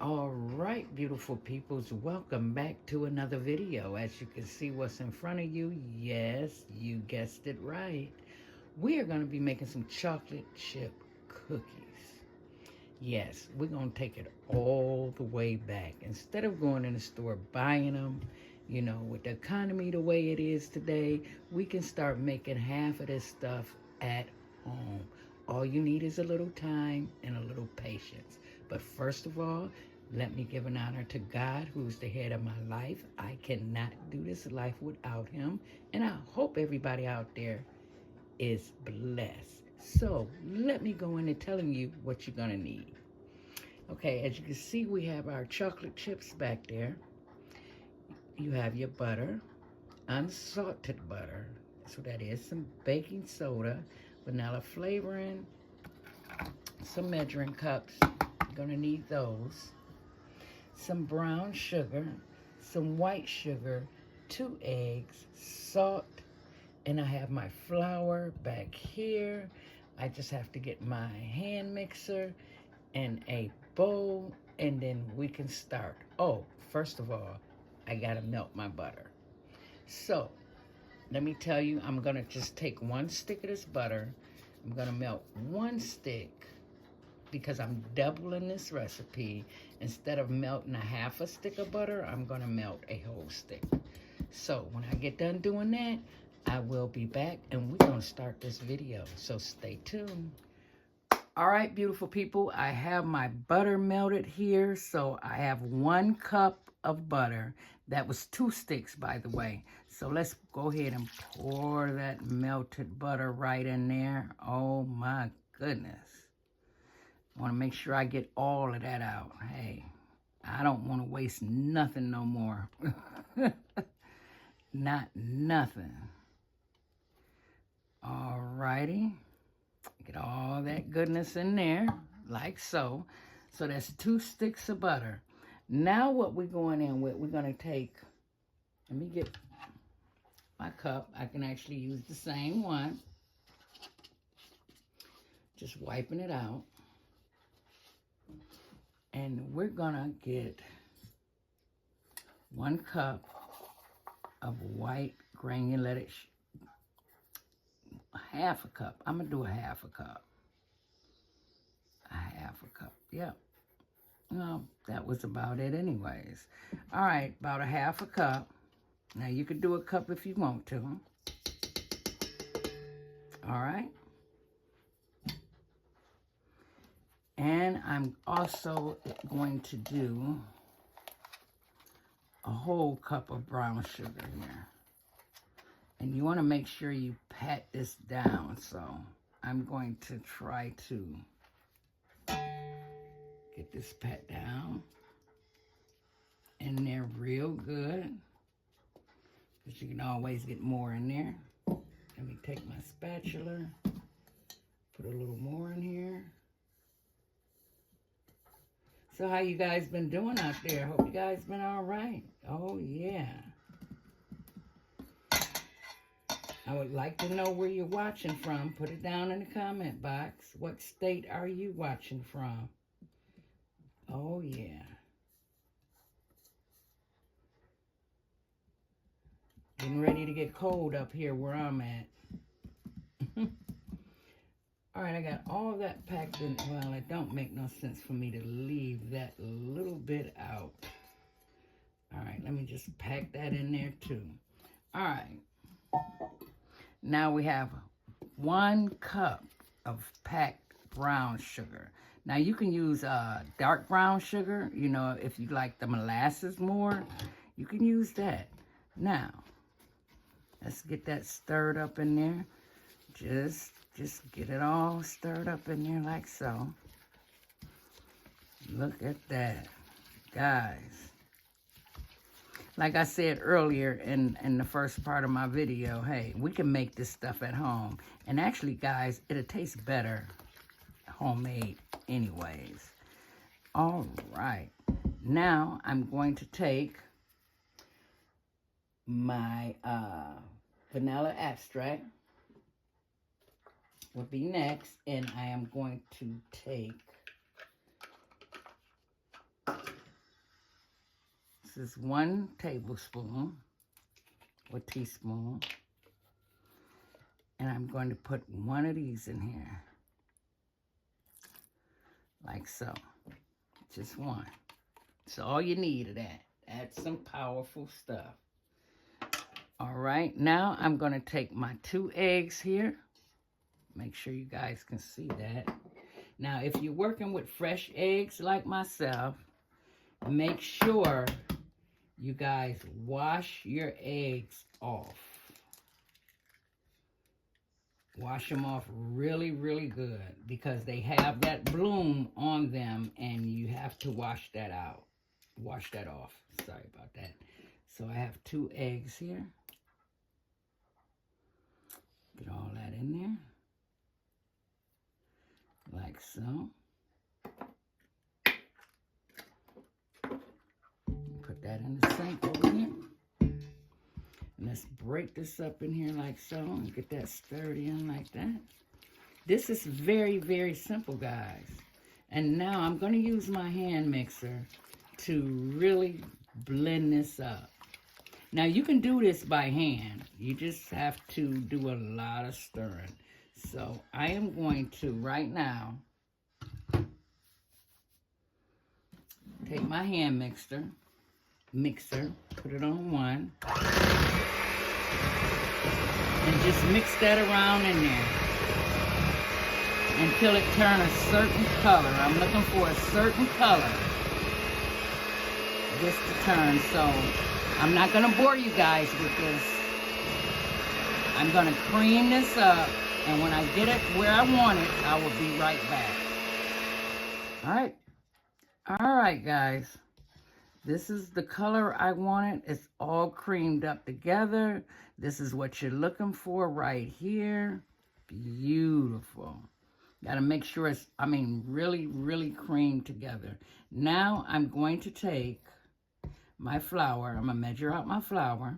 All right, beautiful peoples, welcome back to another video. As you can see what's in front of you, yes, you guessed it right. We are going to be making some chocolate chip cookies. Yes, we're going to take it all the way back. Instead of going in the store buying them, with the economy the way it is today, we can start making half of this stuff at home. All you need is a little time and a little patience. But first of all, let me give an honor to God, who's the head of my life. I cannot do this life without him. And I hope everybody out there is blessed. So let me go into telling you what you're going to need. Okay, as you can see, we have our chocolate chips back there. You have your butter, unsalted butter. So that is some baking soda, vanilla flavoring, some measuring cups. You're going to need those. Some brown sugar, some white sugar, 2 eggs, salt, and I have my flour back here. I just have to get my hand mixer and a bowl, and then we can start. Oh, first of all, I gotta melt my butter. So, let me tell you, I'm gonna just take 1 stick of this butter. I'm gonna melt 1 stick because I'm doubling this recipe. Instead of melting a half a stick of butter, I'm gonna melt a whole stick. So when I get done doing that, I will be back and we're gonna start this video. So stay tuned. All right, beautiful people, I have my butter melted here. So I have 1 cup of butter. That was 2 sticks, by the way. So let's go ahead and pour that melted butter right in there. Oh my goodness. I want to make sure I get all of that out. Hey, I don't want to waste nothing no more. Not nothing. All righty. Get all that goodness in there, like so. So that's 2 sticks of butter. Now what we're going in with, we're going to take, let me get my cup. I can actually use the same one. Just wiping it out. And we're gonna get 1 cup of white granulated, half a cup. I'm gonna do a half a cup. A half a cup, yep. Well, that was about it anyways. All right, about a half a cup. Now you could do a cup if you want to. All right. And I'm also going to do a whole cup of brown sugar here. And you want to make sure you pat this down. So I'm going to try to get this pat down in there real good. Because you can always get more in there. Let me take my spatula, put a little more in here. So how you guys been doing out there? Hope you guys been all right. Oh, yeah. I would like to know where you're watching from. Put it down in the comment box. What state are you watching from? Oh, yeah. Getting ready to get cold up here where I'm at. All right, I got all that packed in. Well, it don't make no sense for me to leave that little bit out. All right, let me just pack that in there too. All right. Now we have 1 cup of packed brown sugar. Now you can use dark brown sugar, if you like the molasses more, you can use that. Now, let's get that stirred up in there. Just get it all stirred up in there like so. Look at that, guys. Like I said earlier in the first part of my video, hey, we can make this stuff at home. And actually, guys, it'll taste better homemade anyways. All right. Now I'm going to take my vanilla extract. Would be next, and I am going to take is 1 tablespoon or teaspoon. And I'm going to put 1 of these in here. Like so. Just 1. That's all you need of that. That's some powerful stuff. All right, now I'm going to take my 2 eggs here. Make sure you guys can see that. Now, if you're working with fresh eggs like myself, make sure you guys wash your eggs off. Wash them off really, really good because they have that bloom on them and you have to wash that out. Wash that off. Sorry about that. So I have 2 eggs here. Get all that in there. Like so. Put that in the sink over here. And let's break this up in here like so and get that stirred in like that. This is very, very simple, guys. And now I'm going to use my hand mixer to really blend this up. Now, you can do this by hand. You just have to do a lot of stirring. So, I am going to, right now, take my hand mixer, put it on 1, and just mix that around in there until it turns a certain color. I'm looking for a certain color just to turn. So, I'm not going to bore you guys with this. I'm going to cream this up, and when I get it where I want it, I will be right back. All right, guys. This is the color I wanted. It's all creamed up together. This is what you're looking for right here. Beautiful. Got to make sure it's, really, really creamed together. Now I'm going to take my flour. I'm going to measure out my flour.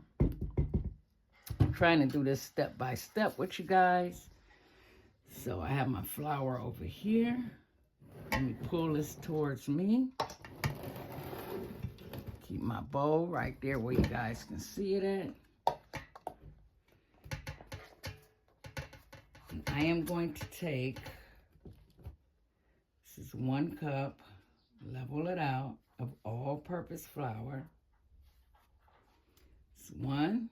I'm trying to do this step by step with you guys. So I have my flour over here. Let me pull this towards me. Keep my bowl right there where you guys can see it at. And I am going to take, this is 1 cup, level it out, of all-purpose flour. It's 1.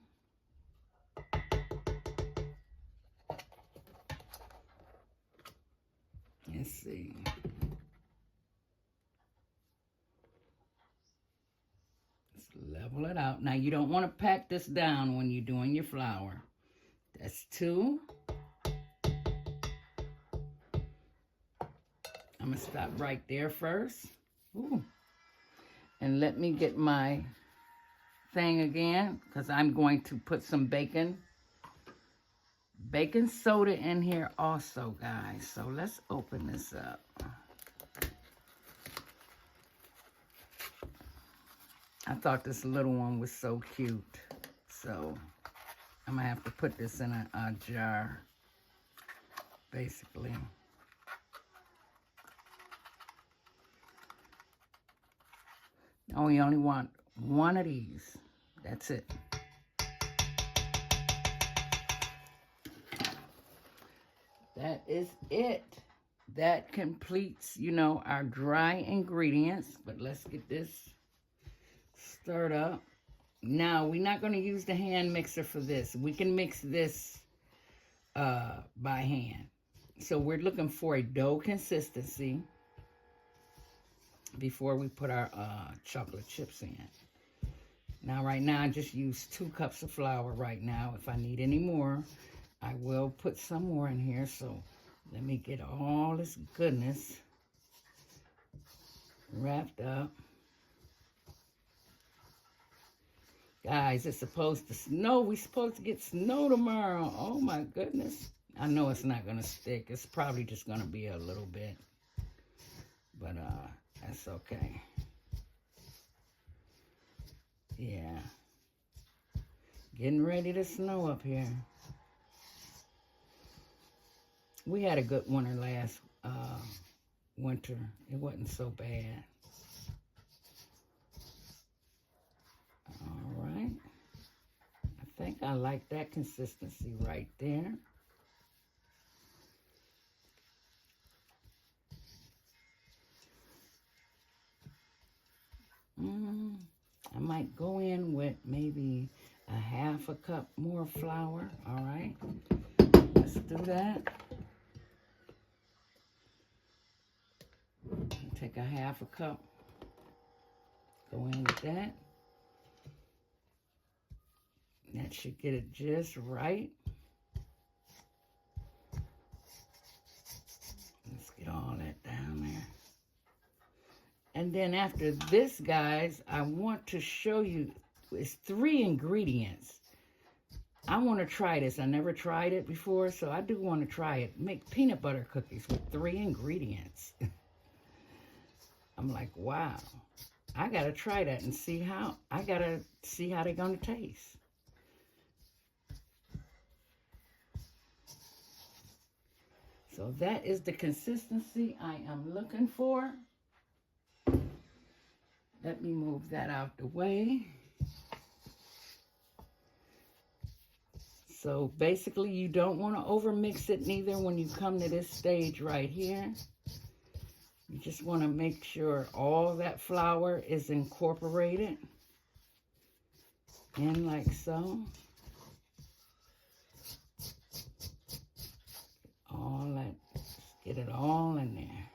Let's see. Let's level it out. Now, you don't want to pack this down when you're doing your flour. That's 2. I'm going to stop right there first. Ooh. And let me get my thing again, because I'm going to put some baking soda in here also, guys. So let's open this up. I thought this little one was so cute. So I'm going to have to put this in a jar, basically. Oh, you only want 1 of these. That's it. That is it. That completes, our dry ingredients. But let's get this stirred up. Now, we're not going to use the hand mixer for this. We can mix this by hand. So we're looking for a dough consistency before we put our chocolate chips in. Now, right now, I just use 2 cups of flour right now. If I need any more, I will put some more in here. So let me get all this goodness wrapped up. Guys, it's supposed to snow. We're supposed to get snow tomorrow. Oh, my goodness. I know it's not going to stick. It's probably just going to be a little bit. But, that's okay. Yeah. Getting ready to snow up here. We had a good winter last winter. It wasn't so bad. think I like that consistency right there. I might go in with maybe a half a cup more flour. All right, let's do that. Take a half a cup, go in with that. That should get it just right. Let's get all that down there. And then after this, guys, I want to show you, it's 3 ingredients. I want to try this. I never tried it before, so I do want to try it. Make peanut butter cookies with 3 ingredients. I'm like, wow. I got to try that and see how, they're going to taste. So that is the consistency I am looking for. Let me move that out the way. So basically you don't want to overmix it neither when you come to this stage right here. You just want to make sure all that flour is incorporated in like so. All that, just get it all in there.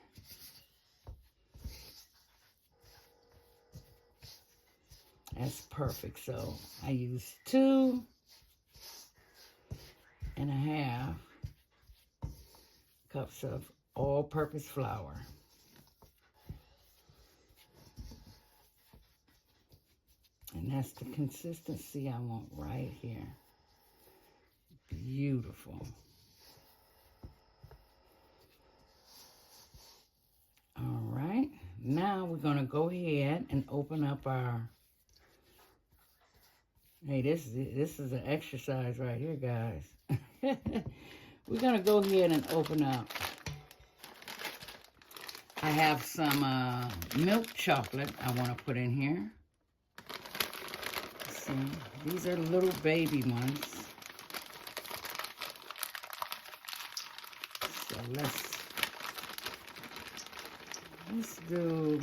That's perfect. So I use 2.5 cups of all-purpose flour. And that's the consistency I want right here. Beautiful. All right, now we're gonna go ahead and open up our, hey, this is an exercise right here, guys. We're gonna go ahead and open up. I have some milk chocolate I wanna put in here. See, these are little baby ones. So let's do,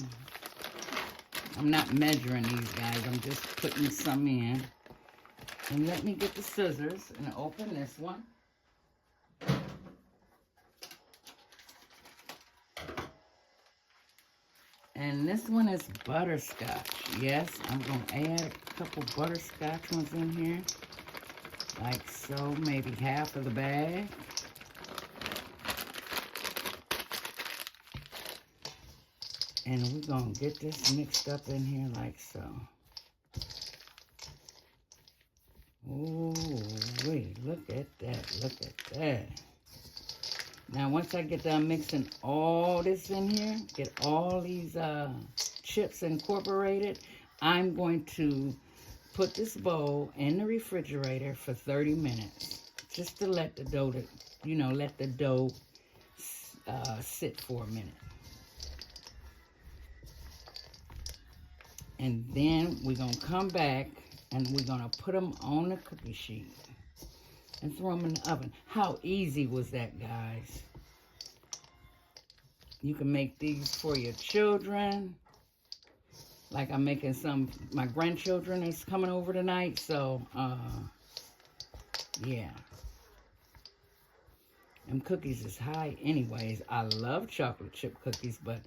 I'm not measuring these guys, I'm just putting some in. And let me get the scissors and open this one. And this one is butterscotch. Yes, I'm going to add a couple butterscotch ones in here. Like so, maybe half of the bag. And we're going to get this mixed up in here like so. Oh, wait, look at that, look at that. Now, once I get done mixing all this in here, get all these chips incorporated, I'm going to put this bowl in the refrigerator for 30 minutes. Just to let the dough, let the dough sit for a minute. And then we're going to come back and we're going to put them on the cookie sheet and throw them in the oven. How easy was that, guys? You can make these for your children. Like I'm making some, my grandchildren is coming over tonight. So, yeah. Them cookies is high anyways. I love chocolate chip cookies, but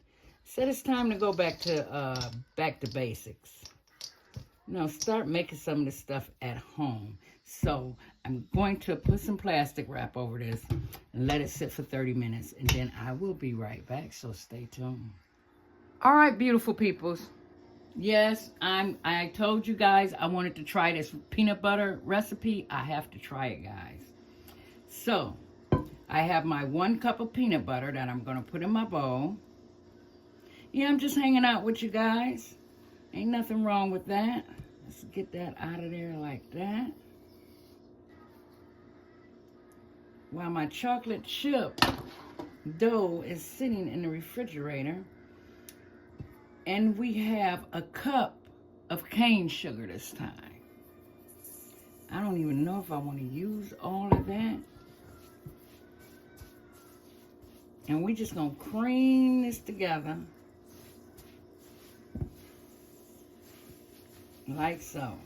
said it's time to go back to basics. Start making some of this stuff at home. So I'm going to put some plastic wrap over this and let it sit for 30 minutes. And then I will be right back, so stay tuned. All right, beautiful peoples. Yes, I told you guys I wanted to try this peanut butter recipe. I have to try it, guys. So I have my 1 cup of peanut butter that I'm going to put in my bowl. Yeah, I'm just hanging out with you guys. Ain't nothing wrong with that. Let's get that out of there like that. While my chocolate chip dough is sitting in the refrigerator, and we have a cup of cane sugar this time. I don't even know if I want to use all of that. And we're just going to cream this together. Like so.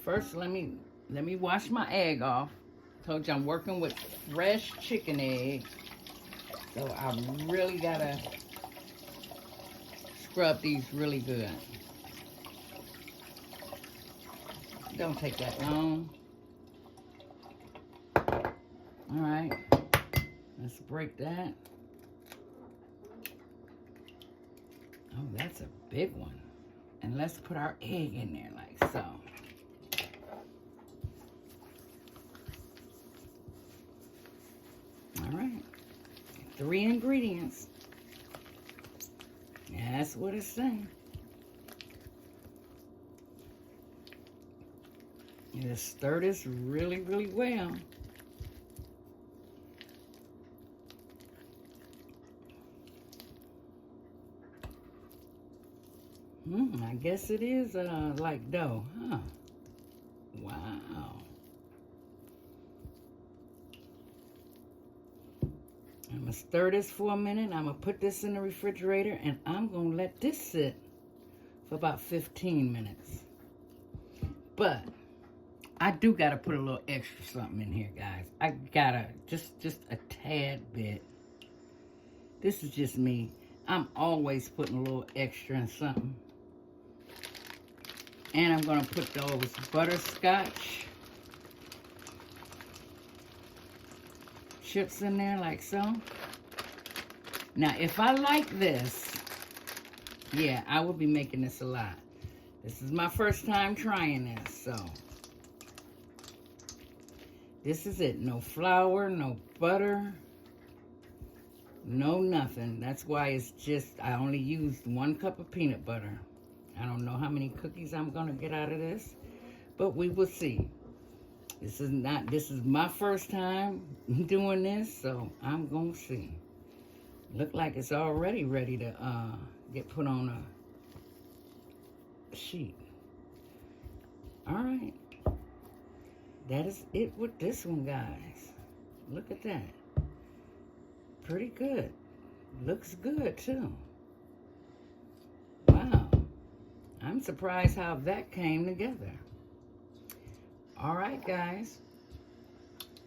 First, let me wash my egg off. Told you I'm working with fresh chicken eggs. So I really gotta scrub these really good. Don't take that long. All right, let's break that. Oh, that's a big one. And let's put our egg in there like so. All right, 3 ingredients. That's what it's saying. You just stir this really, really well. I guess it is like dough, huh? Wow. I'm gonna stir this for a minute. I'm gonna put this in the refrigerator and I'm gonna let this sit for about 15 minutes. But I do gotta put a little extra something in here, guys. I gotta, just a tad bit. This is just me. I'm always putting a little extra in something. And I'm gonna put those butterscotch chips in there like so. Now, if I like this, yeah, I will be making this a lot. This is my first time trying this, so. This is it. No flour, no butter, no nothing. That's why it's just, I only used 1 cup of peanut butter. I don't know how many cookies I'm gonna get out of this, but we will see. This is my first time doing this, so I'm gonna see. Look like it's already ready to get put on a sheet. All right. That is it with this one, guys. Look at that. Pretty good. Looks good, too. Wow. I'm surprised how that came together. All right, guys.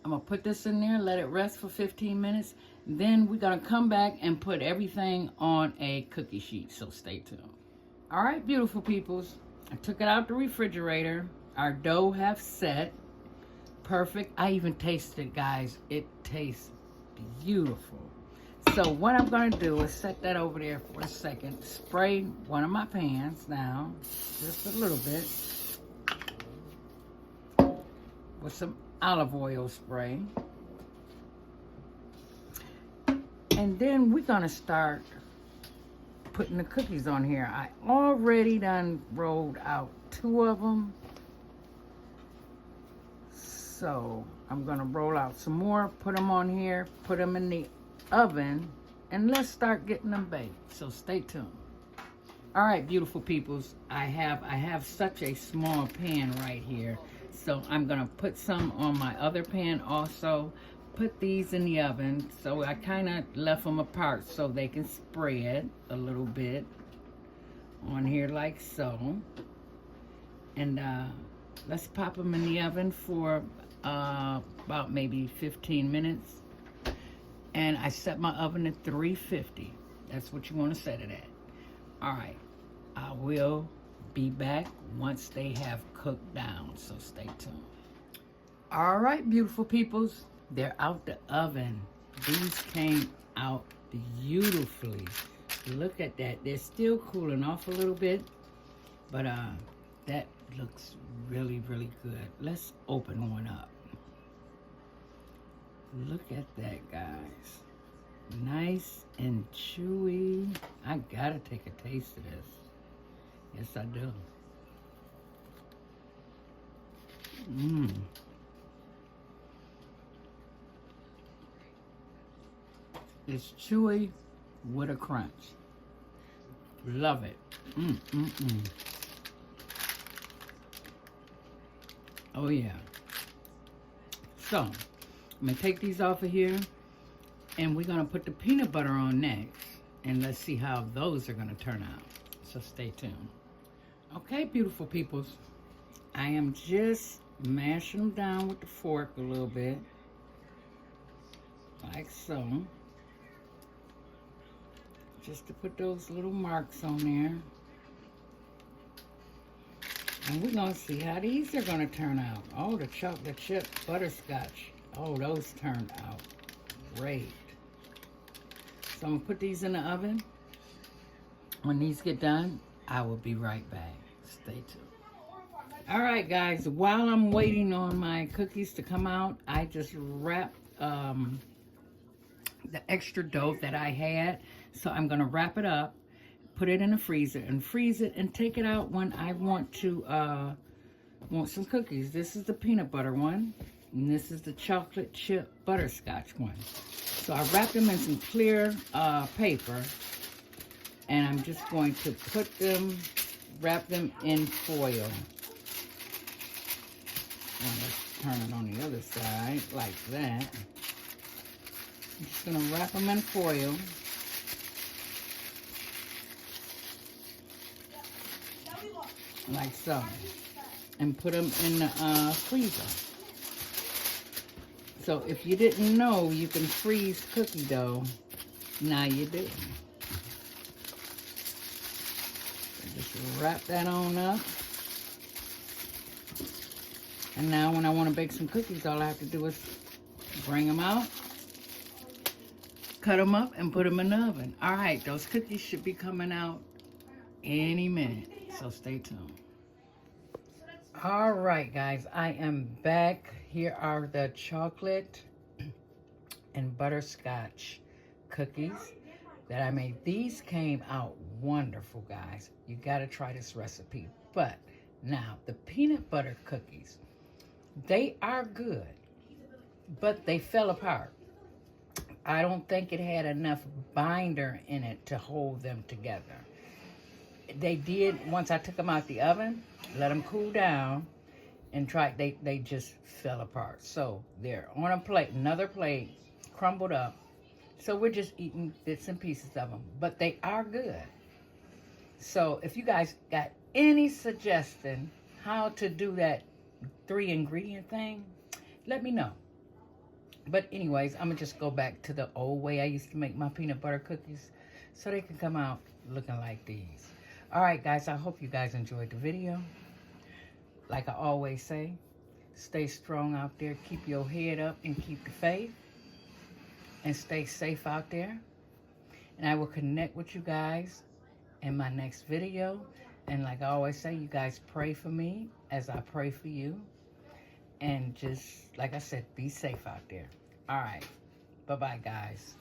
I'm going to put this in there, let it rest for 15 minutes. Then we're going to come back and put everything on a cookie sheet, so stay tuned. All right, beautiful peoples. I took it out the refrigerator. Our dough have set. Perfect. I even tasted it, guys. It tastes beautiful. So what I'm going to do is set that over there for a second. Spray one of my pans down, just a little bit, with some olive oil spray. And then we're going to start putting the cookies on here. I already done rolled out 2 of them. So I'm going to roll out some more, put them on here, put them in the oven, and let's start getting them baked. So stay tuned. All right, beautiful peoples, I have such a small pan right here. So I'm going to put some on my other pan also. Put these in the oven. So I kind of left them apart so they can spread a little bit on here like so. And let's pop them in the oven for about maybe 15 minutes. And I set my oven at 350. That's what you want to set it at. All right. I will be back once they have cooked down, so stay tuned. All right, beautiful peoples. They're out the oven. These came out beautifully. Look at that. They're still cooling off a little bit, but that looks really, really good. Let's open one up. Look at that, guys. Nice and chewy. I gotta take a taste of this. Yes, I do. It's chewy with a crunch. Love it. Oh, yeah. So, I'm going to take these off of here, and we're going to put the peanut butter on next, and let's see how those are going to turn out. So stay tuned. Okay, beautiful peoples, I am just mashing them down with the fork a little bit, like so, just to put those little marks on there. And we're going to see how these are going to turn out. Oh, the chocolate chip butterscotch. Oh, those turned out great. So I'm going to put these in the oven. When these get done, I will be right back. Stay tuned. All right, guys. While I'm waiting on my cookies to come out, I just wrapped the extra dough that I had. So I'm going to wrap it up, put it in the freezer, and freeze it, and take it out when I want some cookies. This is the peanut butter one, and this is the chocolate chip butterscotch one. So I wrapped them in some clear paper, and I'm just going to wrap them in foil. And let's turn it on the other side, like that. I'm just going to wrap them in foil. Like so. And put them in the freezer. So if you didn't know you can freeze cookie dough, now you do. Just wrap that on up. And now when I want to bake some cookies, all I have to do is bring them out, cut them up, and put them in the oven. All right, those cookies should be coming out any minute, so stay tuned. All right, guys, I am back. Here are the chocolate and butterscotch cookies that I made. These came out wonderful, guys. You got to try this recipe. But now, the peanut butter cookies, they are good, but they fell apart. I don't think it had enough binder in it to hold them together. They did, once I took them out the oven, let them cool down, and they just fell apart. So they're on a plate, another plate, crumbled up. So we're just eating bits and pieces of them, but they are good. So if you guys got any suggestion how to do that 3-ingredient thing, let me know. But anyways, I'm gonna just go back to the old way I used to make my peanut butter cookies so they can come out looking like these. All right, guys, I hope you guys enjoyed the video. Like I always say, stay strong out there, keep your head up, and keep the faith, and stay safe out there. And I will connect with you guys in my next video. And like I always say, you guys pray for me as I pray for you. And just, like I said, be safe out there. All right. Bye-bye, guys.